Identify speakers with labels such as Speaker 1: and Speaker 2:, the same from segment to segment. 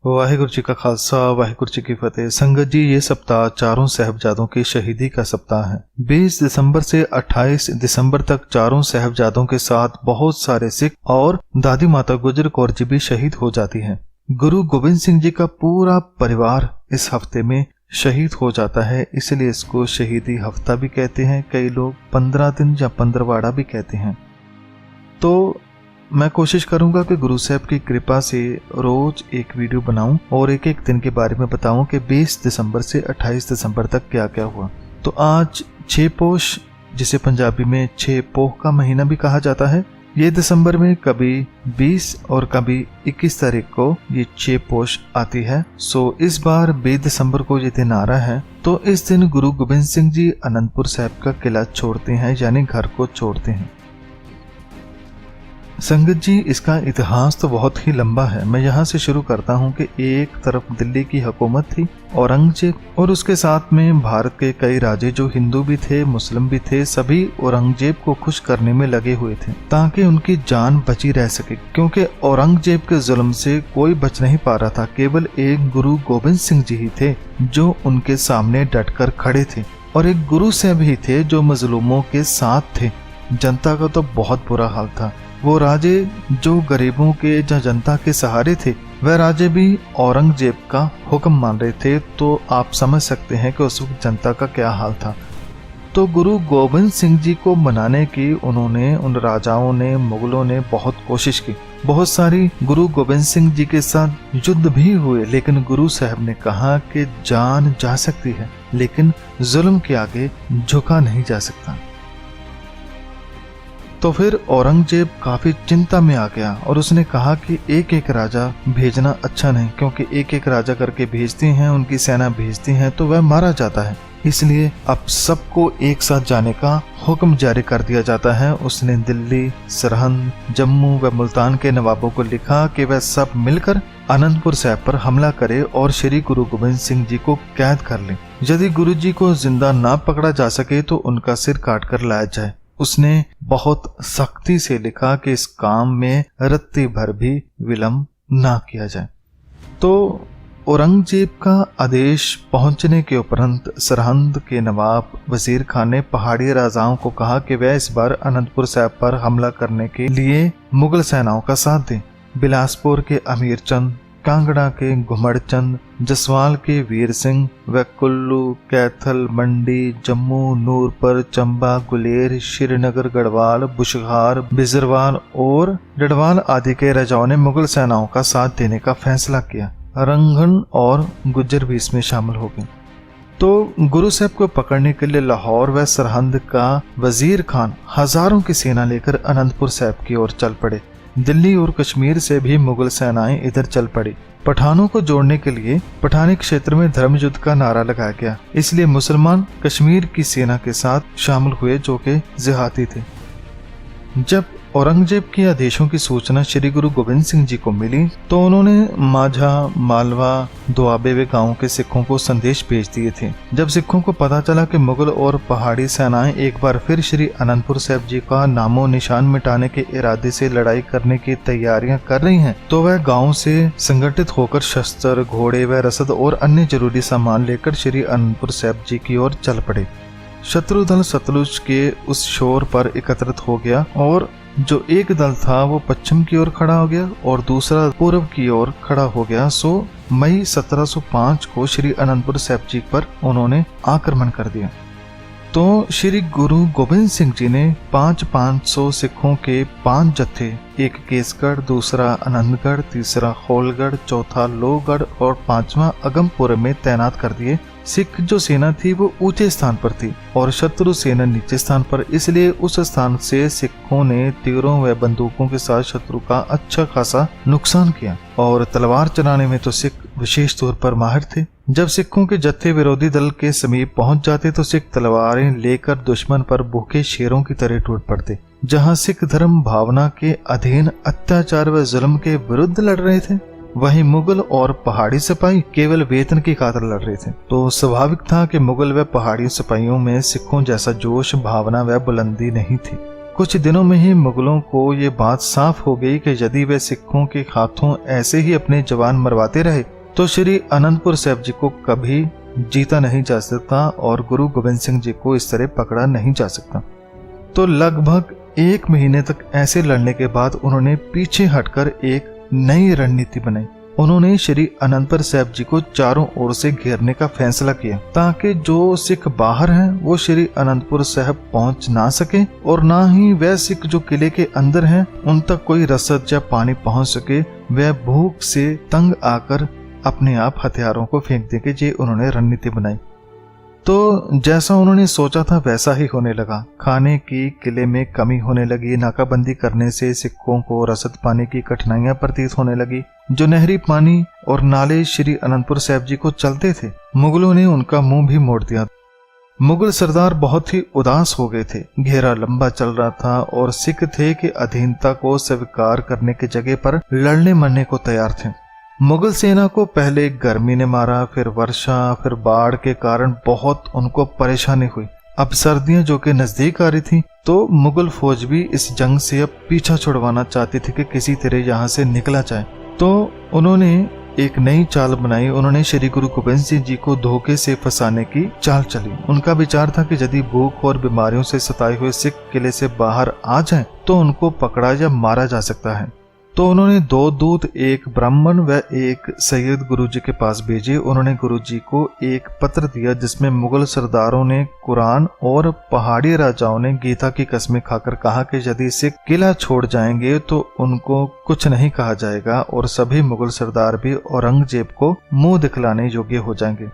Speaker 1: वाहिगुरु जी का खालसा वाहिगुरु जी की फतेह। संगत जी, ये सप्ताह चारों साहिबजादों की शहीदी का सप्ताह है। 20 दिसंबर से 28 दिसंबर तक चारों साहिबजादों के साथ बहुत सारे सिख और दादी माता गुजर कौर जी भी शहीद हो जाती हैं। गुरु गोविंद सिंह जी का पूरा परिवार इस हफ्ते में शहीद हो जाता है, इसलिए इसको शहीदी हफ्ता भी कहते हैं। कई लोग 15 दिन या 15वाड़ा भी कहते हैं। तो मैं कोशिश करूंगा कि गुरु साहब की कृपा से रोज एक वीडियो बनाऊं और एक एक दिन के बारे में बताऊं कि 20 दिसंबर से 28 दिसंबर तक क्या क्या हुआ। तो आज 6 पोष, जिसे पंजाबी में 6 पोह का महीना भी कहा जाता है, ये दिसंबर में कभी 20 और कभी 21 तारीख को ये 6 पोष आती है। सो इस बार 20 दिसंबर को ये दिन आ रहा है। तो इस दिन गुरु गोविंद सिंह जी आनंदपुर साहिब का किला छोड़ते हैं, यानी घर को छोड़ते हैं। संगत जी, इसका इतिहास तो बहुत ही लंबा है। मैं यहाँ से शुरू करता हूँ कि एक तरफ दिल्ली की हुकूमत थी औरंगजेब, और उसके साथ में भारत के कई राजे जो हिंदू भी थे मुस्लिम भी थे, सभी औरंगजेब को खुश करने में लगे हुए थे ताकि उनकी जान बची रह सके, क्योंकि औरंगजेब के जुल्म से कोई बच नहीं पा रहा था। केवल एक गुरु गोविंद सिंह जी ही थे जो उनके सामने डटकर खड़े थे, और एक गुरु साहब ही थे जो मजलूमों के साथ थे। जनता का तो बहुत बुरा हाल था। वो राजे जो गरीबों के या जनता के सहारे थे, वह राजे भी औरंगजेब का हुक्म मान रहे थे। तो आप समझ सकते हैं कि उस वक्त जनता का क्या हाल था। तो गुरु गोविंद सिंह जी को मनाने की उन राजाओं ने, मुगलों ने बहुत कोशिश की। बहुत सारी गुरु गोविंद सिंह जी के साथ युद्ध भी हुए, लेकिन गुरु साहब ने कहा कि जान जा सकती है लेकिन जुल्म के आगे झुका नहीं जा सकता। तो फिर औरंगजेब काफी चिंता में आ गया और उसने कहा कि एक एक राजा भेजना अच्छा नहीं, क्योंकि एक एक राजा करके भेजते हैं, उनकी सेना भेजती हैं तो वह मारा जाता है। इसलिए अब सबको एक साथ जाने का हुक्म जारी कर दिया जाता है। उसने दिल्ली, सरहंद, जम्मू व मुल्तान के नवाबों को लिखा कि वह सब मिलकर आनंदपुर साहिब पर हमला करे और श्री गुरु गोविंद सिंह जी को कैद कर ले। यदि गुरु जी को जिंदा ना पकड़ा जा सके तो उनका सिर काट कर लाया जाए। उसने बहुत सख्ती से लिखा कि इस काम में रत्ती भर भी विलंब ना किया जाए। तो औरंगजेब का आदेश पहुंचने के उपरांत सरहंद के नवाब वजीर खान ने पहाड़ी राजाओं को कहा कि वह इस बार आनंदपुर साहिब पर हमला करने के लिए मुगल सेनाओं का साथ दें। बिलासपुर के अमीर चंद, कांगड़ा के घुमड़ चंद, जसवाल के वीर सिंह व कुल्लू, कैथल, मंडी, जम्मू, नूरपुर, चंबा, गुलेर, श्रीनगर, गढ़वाल, बुशहार, बिजरवाल और डडवाल आदि के राजाओं ने मुगल सेनाओं का साथ देने का फैसला किया। रंगन और गुज्जर भी इसमें शामिल हो गए। तो गुरु साहब को पकड़ने के लिए लाहौर व सरहंद का वजीर खान हजारों की सेना लेकर आनंदपुर साहिब की ओर चल पड़े। दिल्ली और कश्मीर से भी मुगल सेनाएं इधर चल पड़ी। पठानों को जोड़ने के लिए पठानी क्षेत्र में धर्म युद्ध का नारा लगाया गया, इसलिए मुसलमान कश्मीर की सेना के साथ शामिल हुए जो कि जिहादी थे। जब औरंगजेब के आदेशों की सूचना श्री गुरु गोविंद सिंह जी को मिली तो उन्होंने माझा, मालवा, दुआबे वे गांवों के सिखों को संदेश भेज दिए थे। जब सिखों को पता चला कि मुगल और पहाड़ी सेनाएं एक बार फिर श्री आनंदपुर साहिब जी का नामो निशान मिटाने के इरादे से लड़ाई करने की तैयारियां कर रही हैं, तो वह गांव से संगठित होकर शस्त्र, घोड़े व रसद और अन्य जरूरी सामान लेकर श्री आनंदपुर साहिब जी की ओर चल पड़े। शत्रु दल सतलुज के उस शोर पर एकत्रित हो गया और जो एक दल था वो पश्चिम की ओर खड़ा हो गया और दूसरा पूर्व की ओर खड़ा हो गया। सो मई 1705 को श्री आनंदपुर साहिब जी पर उन्होंने आक्रमण कर दिया। तो श्री गुरु गोविंद सिंह जी ने 500 सिखों के 5 जत्थे, एक केसगढ़, दूसरा आनंदगढ़, तीसरा होलगढ़, चौथा लोहगढ़ और 5वां अगमपुर में तैनात कर दिए। सिख जो सेना थी वो ऊंचे स्थान पर थी और शत्रु सेना नीचे स्थान पर, इसलिए उस स्थान से सिखों ने तीरों व बंदूकों के साथ शत्रु का अच्छा खासा नुकसान किया। और तलवार चलाने में तो सिख विशेष तौर पर माहिर थे। जब सिखों के जत्थे विरोधी दल के समीप पहुंच जाते तो सिख तलवारें लेकर दुश्मन पर भूखे शेरों की तरह टूट पड़ते। जहां सिख धर्म भावना के अधीन अत्याचार व जुल्म के विरुद्ध लड़ रहे थे, वहीं मुगल और पहाड़ी सिपाही केवल वेतन की खातिर लड़ रहे थे। तो स्वाभाविक था कि मुगल व पहाड़ी सिपाहियों में सिखों जैसा जोश, भावना व बुलंदी नहीं थी। कुछ दिनों में ही मुगलों को ये बात साफ हो गई कि यदि वे सिखों के हाथों ऐसे ही अपने जवान मरवाते रहे तो श्री अनंतपुर साहिब जी को कभी जीता नहीं जा सकता और गुरु गोविंद सिंह जी को इस तरह पकड़ा नहीं जा सकता। तो लगभग 1 महीने तक ऐसे लड़ने के बाद उन्होंने पीछे हटकर एक नई रणनीति बनाई। उन्होंने श्री अनंतपुर साहिब जी को चारों ओर से घेरने का फैसला किया ताकि जो सिख बाहर हैं वो श्री अनंतपुर साहिब पहुंच ना सके और ना ही वह सिख जो किले के अंदर हैं उन तक कोई रसद या पानी पहुंच सके। वह भूख से तंग आकर अपने आप हथियारों को फेंक देंगे। ये उन्होंने रणनीति बनाई। तो जैसा उन्होंने सोचा था वैसा ही होने लगा। खाने की किले में कमी होने लगी। नाकाबंदी करने से सिखों को रसद पाने की कठिनाइयां प्रतीत होने लगी। जो नहरी पानी और नाले श्री अनंतपुर साहिब जी को चलते थे मुगलों ने उनका मुंह भी मोड़ दिया। मुगल सरदार बहुत ही उदास हो गए थे। घेरा लंबा चल रहा था और सिख थे कि अधीनता को स्वीकार करने की जगह पर लड़ने मरने को तैयार थे। मुगल सेना को पहले गर्मी ने मारा, फिर वर्षा, फिर बाढ़ के कारण बहुत उनको परेशानी हुई। अब सर्दियां जो कि नजदीक आ रही थी तो मुगल फौज भी इस जंग से अब पीछा छुड़वाना चाहती थी कि किसी तरह यहाँ से निकला जाए। तो उन्होंने एक नई चाल बनाई। उन्होंने श्री गुरु गोविंद सिंह जी को धोखे से फंसाने की चाल चली। उनका विचार था कि यदि भूख और बीमारियों से सताए हुए सिख किले से बाहर आ जाएं तो उनको पकड़ा या मारा जा सकता है। तो उन्होंने 2 दूत, एक ब्राह्मण व एक सैयद गुरुजी के पास भेजे। उन्होंने गुरुजी को एक पत्र दिया जिसमें मुगल सरदारों ने कुरान और पहाड़ी राजाओं ने गीता की कसमें खाकर कहा कि यदि सिख किला छोड़ जाएंगे तो उनको कुछ नहीं कहा जाएगा और सभी मुगल सरदार भी औरंगजेब को मुंह दिखलाने योग्य हो जाएंगे।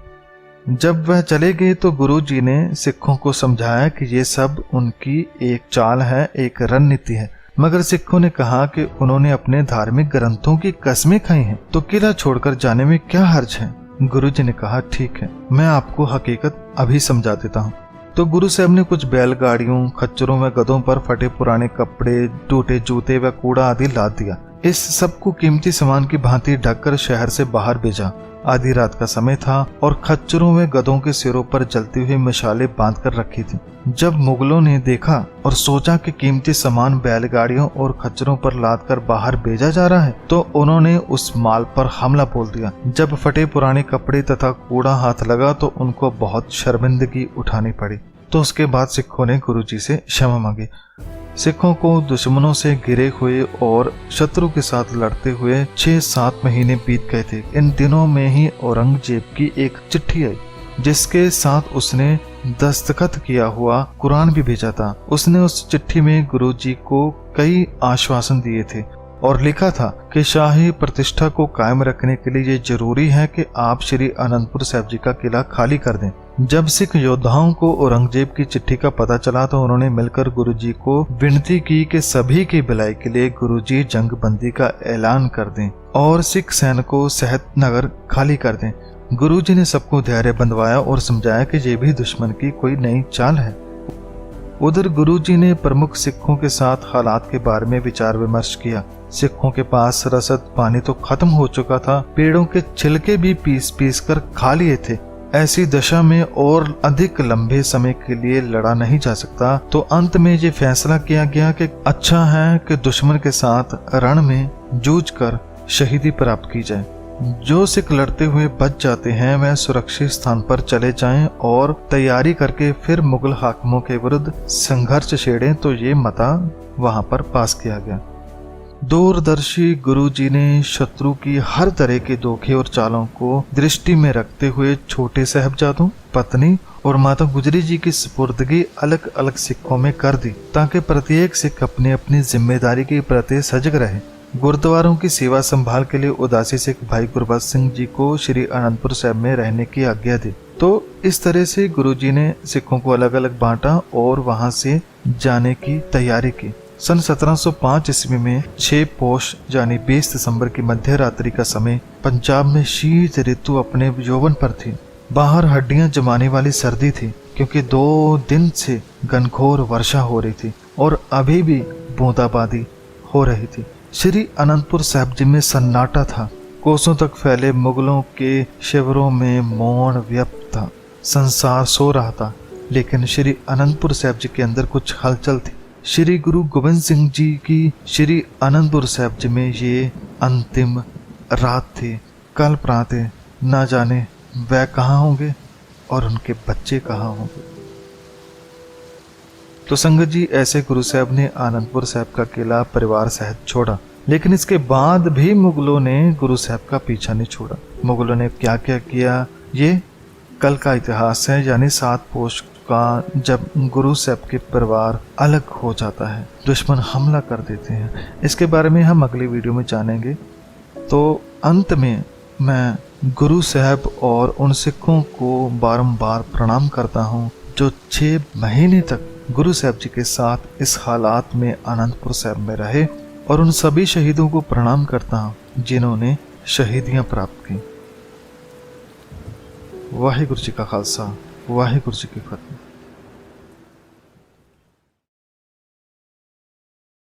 Speaker 1: जब वह चले गए तो गुरुजी ने सिखों को समझाया कि ये सब उनकी एक चाल है, एक रणनीति है। मगर सिखों ने कहा कि उन्होंने अपने धार्मिक ग्रंथों की कसमें खाई हैं तो किला छोड़कर जाने में क्या हर्ज है। गुरुजी ने कहा ठीक है, मैं आपको हकीकत अभी समझा देता हूँ। तो गुरु साहब ने कुछ बैलगाड़ियों, खच्चरों व गधों पर फटे पुराने कपड़े, टूटे जूते व कूड़ा आदि लाद दिया। इस सब को कीमती सामान की भांति ढककर शहर से बाहर भेजा। आधी रात का समय था और खच्चरों व गधों के सिरों पर जलती हुई मशालें बांध कर रखी थी। जब मुगलों ने देखा और सोचा कि कीमती सामान बैलगाड़ियों और खच्चरों पर लाद कर बाहर भेजा जा रहा है तो उन्होंने उस माल पर हमला बोल दिया। जब फटे पुराने कपड़े तथा कूड़ा हाथ लगा तो उनको बहुत शर्मिंदगी उठानी पड़ी। तो उसके बाद सिखों ने गुरुजी से क्षमा मांगी। सिखों को दुश्मनों से घिरे हुए और शत्रु के साथ लड़ते हुए 6-7 महीने बीत गए थे। इन दिनों में ही औरंगजेब की एक चिट्ठी आई जिसके साथ उसने दस्तखत किया हुआ कुरान भी भेजा था। उसने उस चिट्ठी में गुरुजी को कई आश्वासन दिए थे और लिखा था कि शाही प्रतिष्ठा को कायम रखने के लिए ये जरूरी है कि आप श्री अनंतपुर साहिब जी का किला खाली कर दें। जब सिख योद्धाओं को औरंगजेब की चिट्ठी का पता चला तो उन्होंने मिलकर गुरुजी को विनती की कि सभी की भलाई के लिए गुरुजी जंग बंदी का ऐलान कर दें और सिख सैनिकों सहित नगर खाली कर दें। गुरुजी ने सबको धैर्य बंधवाया और समझाया कि ये भी दुश्मन की कोई नई चाल है। उधर गुरुजी ने प्रमुख सिखों के साथ हालात के बारे में विचार विमर्श किया। सिखों के पास रसद पानी तो खत्म हो चुका था, पेड़ों के छिलके भी पीस पीस कर खा लिए थे। ऐसी दशा में और अधिक लंबे समय के लिए लड़ा नहीं जा सकता। तो अंत में ये फैसला किया गया कि अच्छा है कि दुश्मन के साथ रण में जूझकर शहीदी प्राप्त की जाए। जो सिख लड़ते हुए बच जाते हैं वह सुरक्षित स्थान पर चले जाएं और तैयारी करके फिर मुगल हाकिमों के विरुद्ध संघर्ष छेड़ें। तो ये मता वहां पर पास किया गया। दूरदर्शी गुरुजी ने शत्रु की हर तरह के धोखे और चालों को दृष्टि में रखते हुए छोटे साहबजादों, पत्नी और माता गुजरी जी की सुपुर्दगी अलग अलग सिखों में कर दी ताकि प्रत्येक सिख अपनी अपनी जिम्मेदारी के प्रति सजग रहे। गुरुद्वारों की सेवा संभाल के लिए उदासी सिख भाई गुरबख्श सिंह जी को श्री अनंतपुर साहिब में रहने की आज्ञा दी। तो इस तरह से गुरुजी ने सिखों को अलग अलग बांटा और वहां से जाने की तैयारी की। सन 1705 ईस्वी में 6 पोष यानी 20 दिसंबर की मध्य रात्रि का समय पंजाब में शीत ऋतु अपने यौवन पर थी। बाहर हड्डियां जमाने वाली सर्दी थी क्योंकि 2 दिन से घनघोर वर्षा हो रही थी और अभी भी बूंदाबांदी हो रही थी। श्री अनंतपुर साहिब जी में सन्नाटा था। कोसों तक फैले मुगलों के शिविरों में मौन व्याप्त था। संसार सो रहा था लेकिन श्री अनंतपुर साहिब जी के अंदर कुछ हलचल थी। श्री गुरु गोबिंद सिंह जी की श्री आनंदपुर साहिब जी में ये अंतिम रात थी। कल प्रातः न जाने वह कहाँ होंगे और उनके बच्चे कहाँ होंगे। तो संगत जी, ऐसे गुरु साहब ने आनंदपुर साहब का किला परिवार सहित छोड़ा, लेकिन इसके बाद भी मुगलों ने गुरु साहब का पीछा नहीं छोड़ा। मुगलों ने क्या क्या किया ये कल का इतिहास है, यानी 7 पोष का जब गुरु साहब के परिवार अलग हो जाता है, दुश्मन हमला कर देते हैं। इसके बारे में हम अगली वीडियो में जानेंगे। तो अंत में मैं गुरु साहब और उन सिखों को बारंबार प्रणाम करता हूँ जो 6 महीने तक गुरु साहब जी के साथ इस हालात में आनंदपुर साहब में रहे, और उन सभी शहीदों को प्रणाम करता हूँ जिन्होंने शहीदियाँ प्राप्त की। वाहिगुरु जी का खालसा, वाहिगुरु जी की फतेह।